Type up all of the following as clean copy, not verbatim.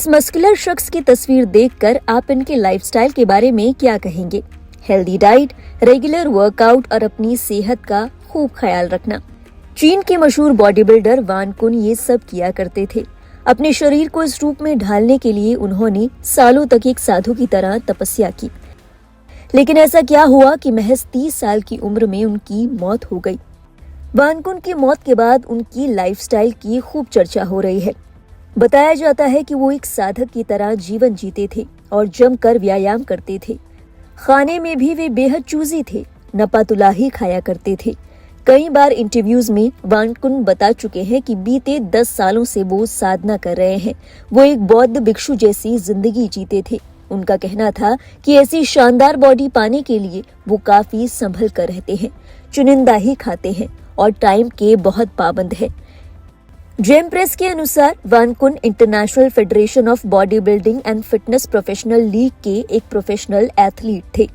इस मस्कुलर शख्स की तस्वीर देखकर आप इनके लाइफस्टाइल के बारे में क्या कहेंगे? हेल्दी डाइट, रेगुलर वर्कआउट और अपनी सेहत का खूब ख्याल रखना। चीन के मशहूर बॉडी बिल्डर वान कुन ये सब किया करते थे। अपने शरीर को इस रूप में ढालने के लिए उन्होंने सालों तक एक साधु की तरह तपस्या की। लेकिन ऐसा क्या हुआ कि महज 30 साल की उम्र में उनकी मौत हो गई। वान कुन की मौत के बाद उनकी लाइफस्टाइल की खूब चर्चा हो रही है। बताया जाता है कि वो एक साधक की तरह जीवन जीते थे और जमकर व्यायाम करते थे। खाने में भी वे बेहद चूजी थे, नपातुलाही खाया करते थे। कई बार इंटरव्यूज में वान कुन बता चुके हैं कि बीते 10 सालों से वो साधना कर रहे हैं। वो एक बौद्ध भिक्षु जैसी जिंदगी जीते थे। उनका कहना था कि ऐसी शानदार बॉडी पाने के लिए वो काफी संभल कर रहते हैं, चुनिंदा ही खाते हैं और टाइम के बहुत पाबंद है। जेम प्रेस के अनुसार वान कुन international federation of body building and fitness professional league के एक प्रोफेशनल एथलीट थे।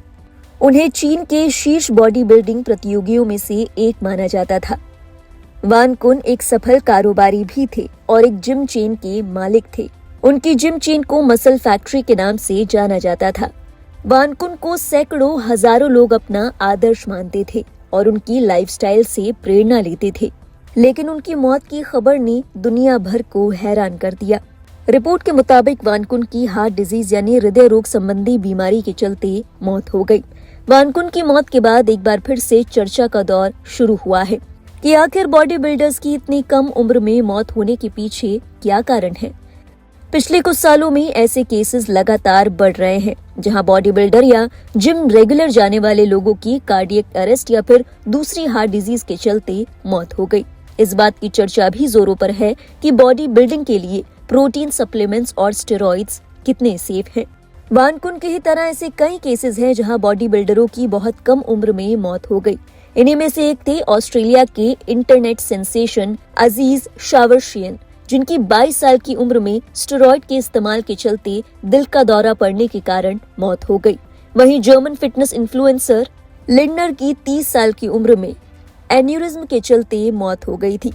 उन्हें चीन के शीर्ष बॉडी बिल्डिंग प्रतियोगियों में से एक माना जाता था। वान कुन एक सफल कारोबारी भी थे और एक जिम चेन के मालिक थे। उनकी जिम चेन को मसल फैक्ट्री के नाम से जाना जाता था। वान कुन को सैकड़ों हजारों लोग अपना आदर्श मानते थे और उनकी लाइफस्टाइल से प्रेरणा लेते थे। लेकिन उनकी मौत की खबर ने दुनिया भर को हैरान कर दिया। रिपोर्ट के मुताबिक वान कुन की हार्ट डिजीज यानी हृदय रोग संबंधी बीमारी के चलते मौत हो गई। वान कुन की मौत के बाद एक बार फिर से चर्चा का दौर शुरू हुआ है कि आखिर बॉडी बिल्डर्स की इतनी कम उम्र में मौत होने के पीछे क्या कारण है। पिछले कुछ सालों में ऐसे केसेस लगातार बढ़ रहे हैं जहां बॉडी बिल्डर या जिम रेगुलर जाने वाले लोगों की कार्डियक अरेस्ट या फिर दूसरी हार्ट डिजीज के चलते मौत हो गई। इस बात की चर्चा भी जोरों पर है कि बॉडी बिल्डिंग के लिए प्रोटीन सप्लीमेंट्स और स्टेरॉइड्स कितने सेफ हैं। वान कुन की ही तरह ऐसे कई केसेस हैं जहां बॉडी बिल्डरों की बहुत कम उम्र में मौत हो गई। इन्हीं में से एक थे ऑस्ट्रेलिया के इंटरनेट सेंसेशन अजीज शावरशियन, जिनकी 22 साल की उम्र में स्टेरॉइड के इस्तेमाल के चलते दिल का दौरा पड़ने के कारण मौत हो गई। वहीं जर्मन फिटनेस इन्फ्लुएंसर लिंडनर की 30 साल की उम्र में एन्यूरिज्म के चलते मौत हो गई थी।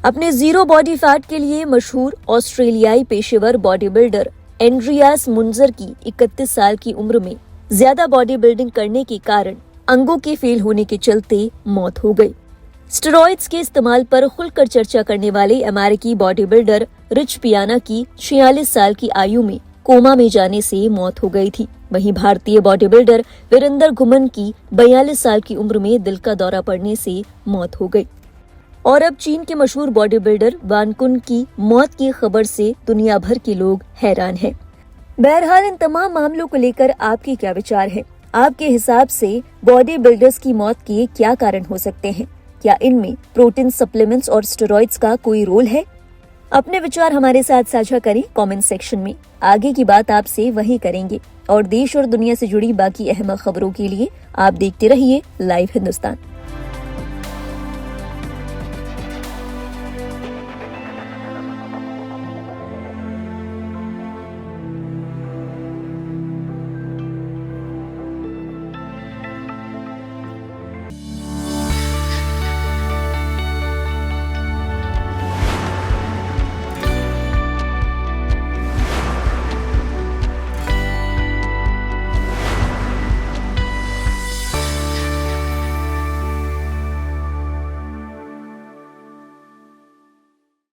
अपने जीरो बॉडी फैट के लिए मशहूर ऑस्ट्रेलियाई पेशेवर बॉडी बिल्डर एंड्रियास मुंजर की 31 साल की उम्र में ज्यादा बॉडी बिल्डिंग करने के कारण अंगों के फेल होने के चलते मौत हो गई। स्टेरॉइड्स के इस्तेमाल पर खुलकर चर्चा करने वाले अमेरिकी बॉडी बिल्डर रिच पियाना की 46 साल की आयु में कोमा में जाने से मौत हो गई थी। वहीं भारतीय बॉडी बिल्डर वीरेंद्र घुमन की 42 साल की उम्र में दिल का दौरा पड़ने से मौत हो गई। और अब चीन के मशहूर बॉडी बिल्डर वान कुन की मौत की खबर से दुनिया भर के लोग हैरान हैं। बहरहाल इन तमाम मामलों को लेकर आपके क्या विचार हैं? आपके हिसाब से बॉडी बिल्डर्स की मौत के क्या कारण हो सकते हैं? क्या इनमें प्रोटीन सप्लीमेंट्स और स्टेरॉइड्स का कोई रोल है? अपने विचार हमारे साथ साझा करें कमेंट सेक्शन में। आगे की बात आपसे वही करेंगे और देश और दुनिया से जुड़ी बाकी अहम खबरों के लिए आप देखते रहिए लाइव हिंदुस्तान।